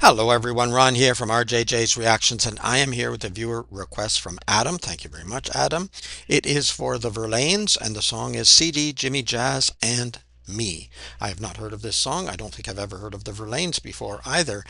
Hello everyone, Ron here from RJJ's Reactions, and I am here with a viewer request from Adam. Thank you very much, Adam. It is for the Verlaines, and the song is CD, Jimmy Jazz, and Me. I have not heard of this song. I don't think I've ever heard of the Verlaines before either.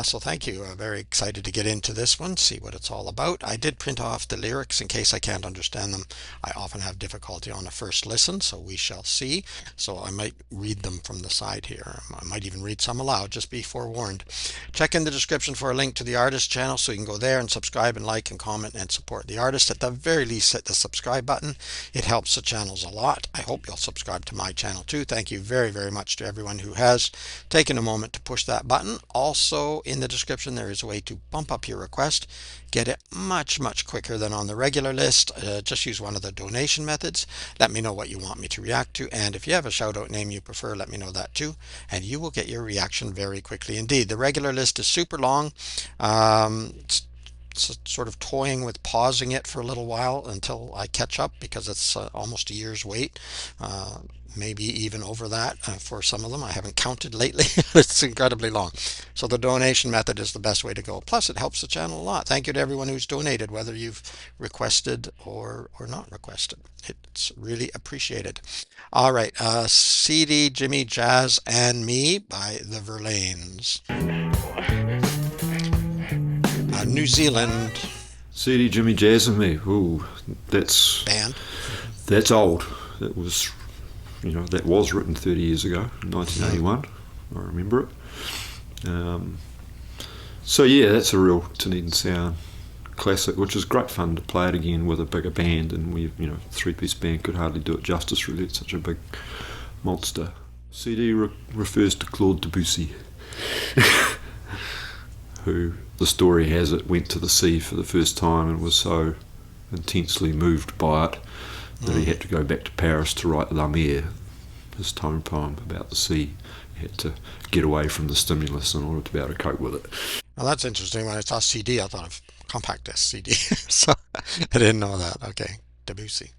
So thank you. Very excited to get into this one, see what it's all about. I did print off the lyrics in case I can't understand them. I often have difficulty on a first listen, so we shall see. So I might read them from the side here. I might even read some aloud, just be forewarned. Check in the description for a link to the artist channel so you can go there and subscribe and like and comment and support the artist. At the very least, hit the subscribe button. It helps the channels a lot. I hope you'll subscribe to my channel too. Thank you very, very much to everyone who has taken a moment to push that button. Also, in the description, there is a way to bump up your request. Get it much, much quicker than on the regular list. Just use one of the donation methods. Let me know what you want me to react to. And if you have a shout out name you prefer, let me know that too. And you will get your reaction very quickly indeed. The regular list is super long. It's sort of toying with pausing it for a little while until I catch up because it's almost a year's wait. Maybe even over that for some of them. I haven't counted lately. It's incredibly long. So the donation method is the best way to go. Plus, it helps the channel a lot. Thank you to everyone who's donated, whether you've requested or not requested. It's really appreciated. All right, CD, Jimmy, Jazz, and Me by the Verlaines. New Zealand CD, Jimmy, Jazz, and Me. Ooh, that's band. old. That was, that was written 30 years ago, 1981. I remember it. So yeah, that's a real Dunedin sound classic, which is great fun to play it again with a bigger band. And we, three-piece band could hardly do it justice. Really, it's such a big monster. CD refers to Claude Debussy, who, the story has it, went to the sea for the first time and was so intensely moved by it that he had to go back to Paris to write La Mer, his tone poem about the sea. He had to get away from the stimulus in order to be able to cope with it. Well, that's interesting. When I saw CD, I thought of compact disc CD. So I didn't know that. Okay, Debussy.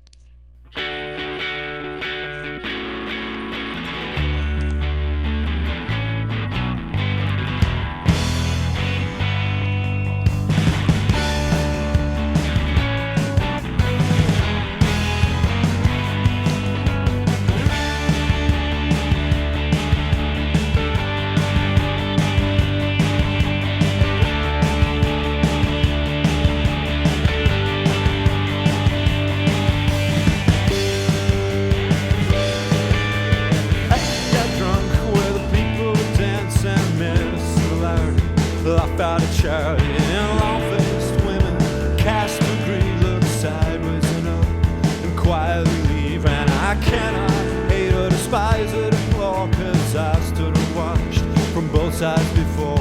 About a charity and long-faced women cast a greed, look sideways and up and quietly leave. And I cannot hate or despise it anymore, 'cause I stood and watched from both sides before.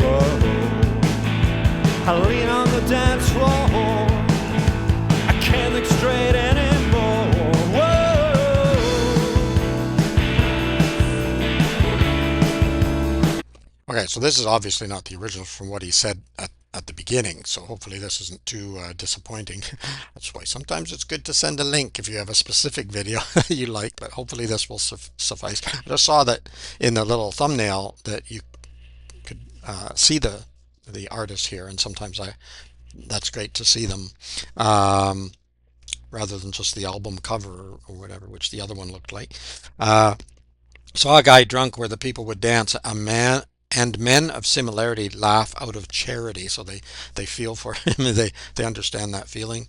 Whoa. I lean on the dance floor, I can't think straight anymore. Okay, so this is obviously not the original from what he said at the beginning, so hopefully this isn't too disappointing. That's why sometimes it's good to send a link if you have a specific video you like, but hopefully this will suffice. I just saw that in the little thumbnail that you could see the artist here, and sometimes that's great to see them rather than just the album cover or whatever, which the other one looked like. Saw a guy drunk where the people would dance. A man and men of similarity laugh out of charity, so they feel for him. They understand that feeling.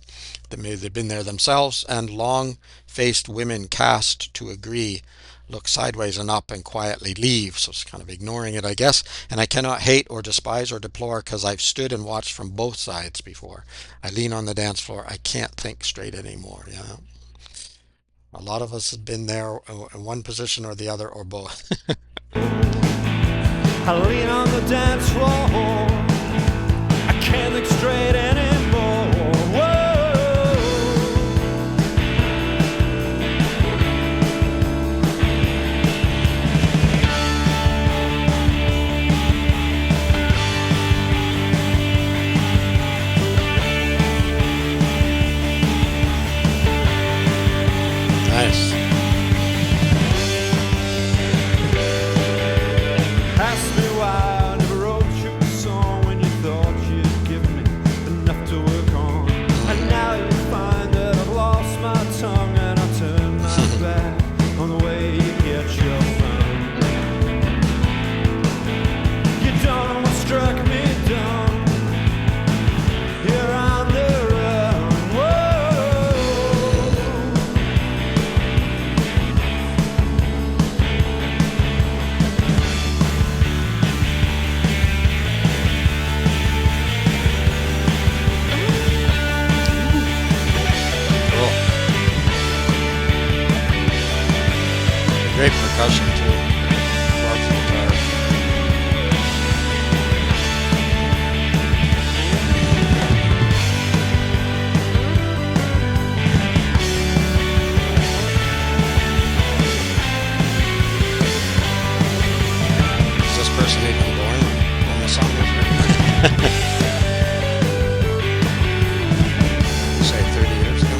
Maybe they've been there themselves. And long-faced women cast to agree, look sideways and up and quietly leave. So it's kind of ignoring it, I guess. And I cannot hate or despise or deplore, 'cause I've stood and watched from both sides before. I lean on the dance floor. I can't think straight anymore. Yeah. A lot of us have been there in one position or the other or both. I lean on the dance floor, I can't think straight anymore. Nice. Ask me why person even born when the song was written? Say 30 years ago.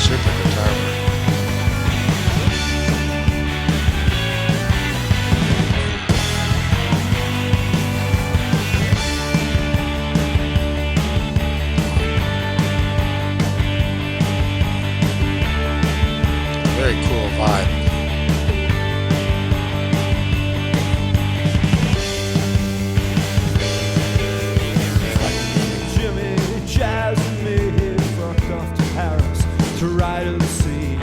Super guitar work. Very cool vibe. Jimmy, Jazz, and me fucked off to Paris to ride to the sea.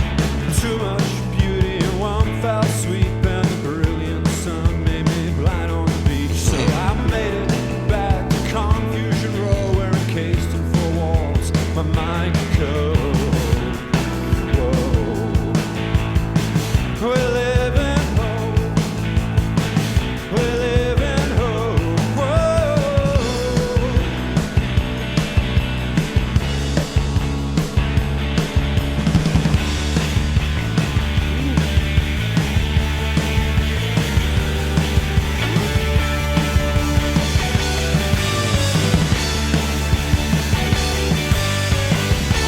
Too much beauty in one foul sweep, and the brilliant sun made me blind on the beach. So I made it back to Confusion Row, where encased in four walls, my mind could go. Whoa, we live in hope. We live in hope. Whoa.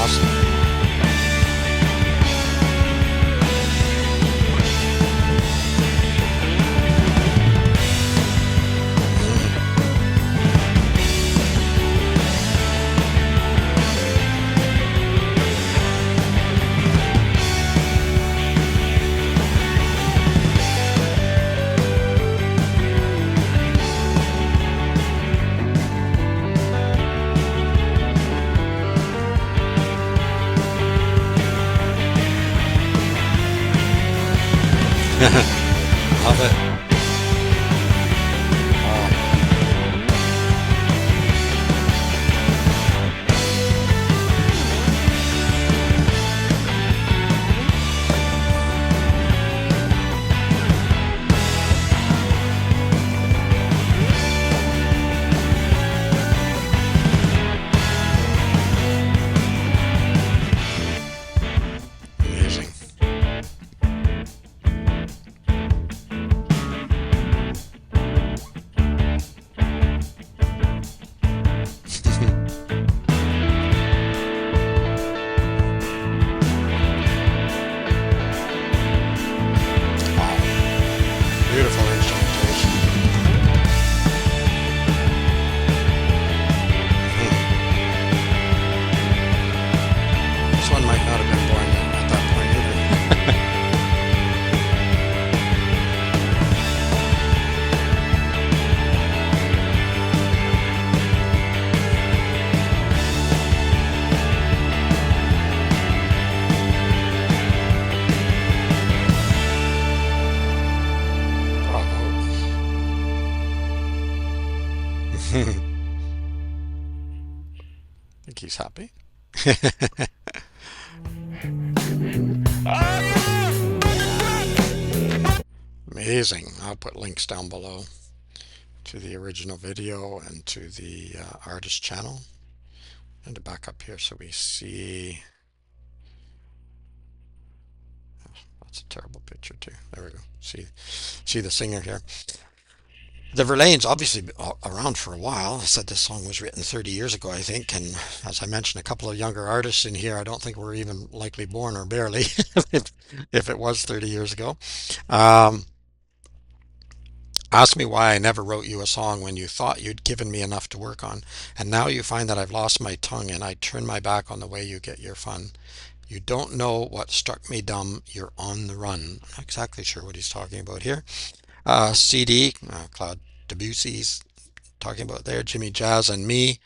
Awesome. Love it. Amazing. Wow. Beautiful instrumentation. This one might not have been born at that point either. Bravo. Think he's happy. Amazing. I'll put links down below to the original video and to the artist channel. And to back up here so we see. Oh, that's a terrible picture too. There we go. See the singer here. The Verlaines obviously been around for a while. I said this song was written 30 years ago, I think, and as I mentioned, a couple of younger artists in here. I don't think were even likely born or barely, if it was 30 years ago. Um, Ask me why I never wrote you a song when you thought you'd given me enough to work on, and now you find that I've lost my tongue and I turn my back on the way you get your fun. You don't know what struck me dumb. You're on the run. I'm not exactly sure what he's talking about here. CD, Claude Debussy's talking about there. Jimmy Jazz and me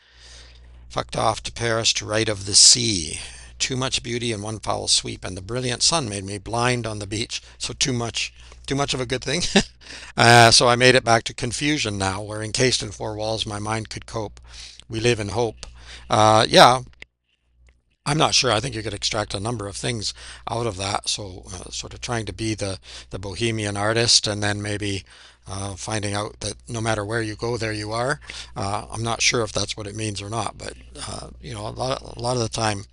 fucked off to Paris to write of the sea. Too much beauty in one foul sweep, and the brilliant sun made me blind on the beach. So too much of a good thing. So I made it back to confusion now, where encased in four walls my mind could cope. We live in hope. Yeah, I'm not sure. I think you could extract a number of things out of that. So, sort of trying to be the bohemian artist, and then maybe finding out that no matter where you go, there you are. I'm not sure if that's what it means or not, but a lot of the time,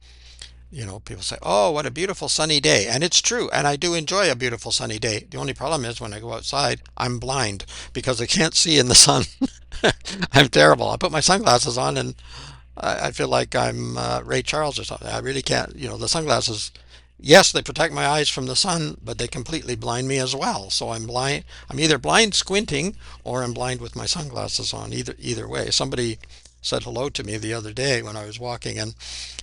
people say, "Oh, what a beautiful sunny day," and it's true. And I do enjoy a beautiful sunny day. The only problem is when I go outside, I'm blind because I can't see in the sun. I'm terrible. I put my sunglasses on and I feel like I'm Ray Charles or something. I really can't, the sunglasses, yes, they protect my eyes from the sun, but they completely blind me as well. So I'm blind. I'm either blind squinting or I'm blind with my sunglasses on. Either way. Somebody said hello to me the other day when I was walking and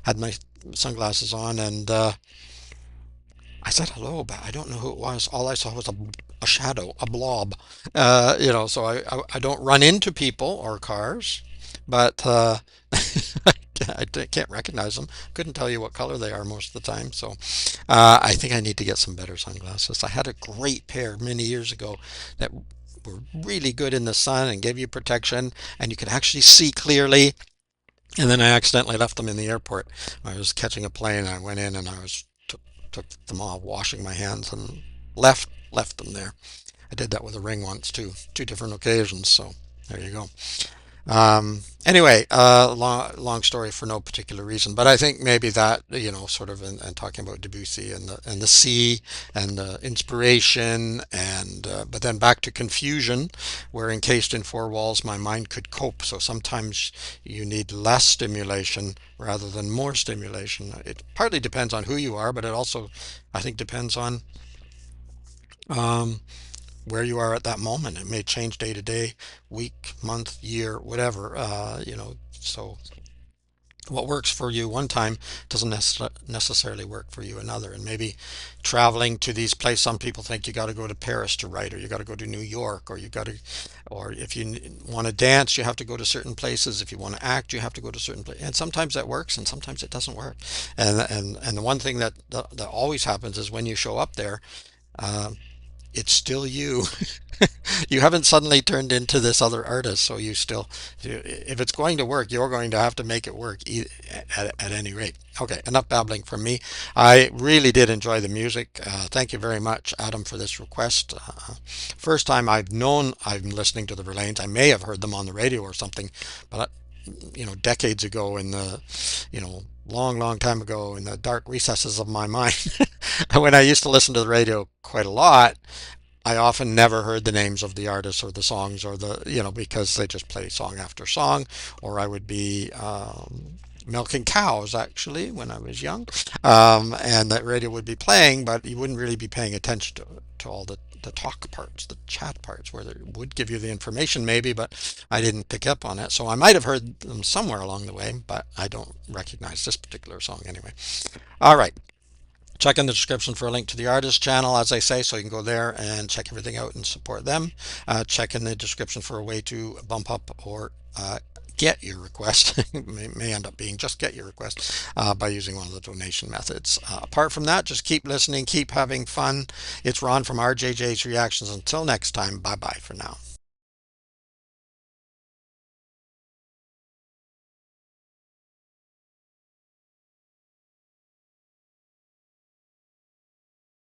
had my sunglasses on, and I said hello, but I don't know who it was. All I saw was a shadow, a blob. So I don't run into people or cars, but I can't recognize them. Couldn't tell you what color they are most of the time. So I think I need to get some better sunglasses. I had a great pair many years ago that were really good in the sun and gave you protection, and you could actually see clearly. And then I accidentally left them in the airport. I was catching a plane. I went in and I was took them off, washing my hands, and left them there. I did that with a ring once too, two different occasions. So there you go. Anyway, long story for no particular reason, but I think maybe that, sort of, and talking about Debussy and the sea and the inspiration, and but then back to confusion, where encased in four walls, my mind could cope. So sometimes you need less stimulation rather than more stimulation. It partly depends on who you are, but it also, I think, depends on um, where you are at that moment. It may change day to day, week, month, year, whatever. So what works for you one time doesn't necessarily work for you another. And maybe traveling to these places, some people think you got to go to Paris to write, or you got to go to New York, or if you want to dance, you have to go to certain places. If you want to act, you have to go to certain places. And sometimes that works, and sometimes it doesn't work. And the one thing that always happens is when you show up there. Uh, it's still you. You haven't suddenly turned into this other artist, so if it's going to work, you're going to have to make it work at any rate. Okay, enough babbling from me. I really did enjoy the music. Thank you very much, Adam, for this request. First time I've known I'm listening to the Verlaines. I may have heard them on the radio or something, but decades ago long time ago in the dark recesses of my mind, when I used to listen to the radio quite a lot, I often never heard the names of the artists or the songs or because they just play song after song, or I would be milking cows actually when I was young, and that radio would be playing, but you wouldn't really be paying attention to all the talk parts, the chat parts, where they would give you the information maybe, but I didn't pick up on it. So I might have heard them somewhere along the way, but I don't recognize this particular song anyway. All right. Check in the description for a link to the artist channel, as I say, so you can go there and check everything out and support them. Check in the description for a way to bump up or get your request. may end up being just get your request by using one of the donation methods. Apart from that, just keep listening, keep having fun. It's Ron from RJJ's Reactions. Until next time, bye bye for now.